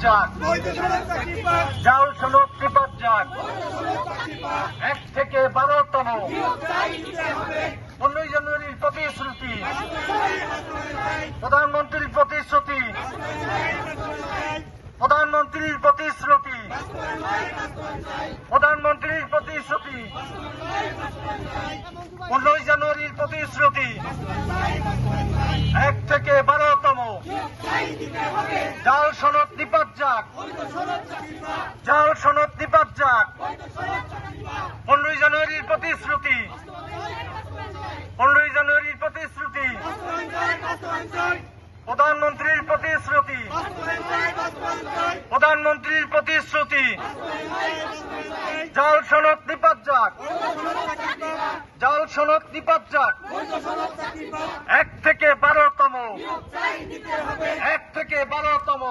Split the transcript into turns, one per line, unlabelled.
যাক, জাল সনদ নিপাত যাক। 1 থেকে 12তম 15 জানুয়ারির প্রতিশ্রুতি, প্রধানমন্ত্রীর প্রতিশ্রুতি, প্রধানমন্ত্রীর প্রতিশ্রুতি, প্রধানমন্ত্রীর প্রতিশ্রুতি, 15 জানুয়ারির প্রতিশ্রুতি। 1 থেকে 12তম জাল সনদ নিপাত যাক, জাল সনদ নিপাত যাক। 15 জানুয়ারির প্রতিশ্রুতি, 15 জানুয়ারির প্রতিশ্রুতি, প্রধানমন্ত্রীর প্রতিশ্রুতি, প্রধানমন্ত্রীর প্রতিশ্রুতি, জাল সনদ নিপাত যাক, জাল সনদ নিপাত যাক। 1 থেকে 12তম, 1 থেকে 12তম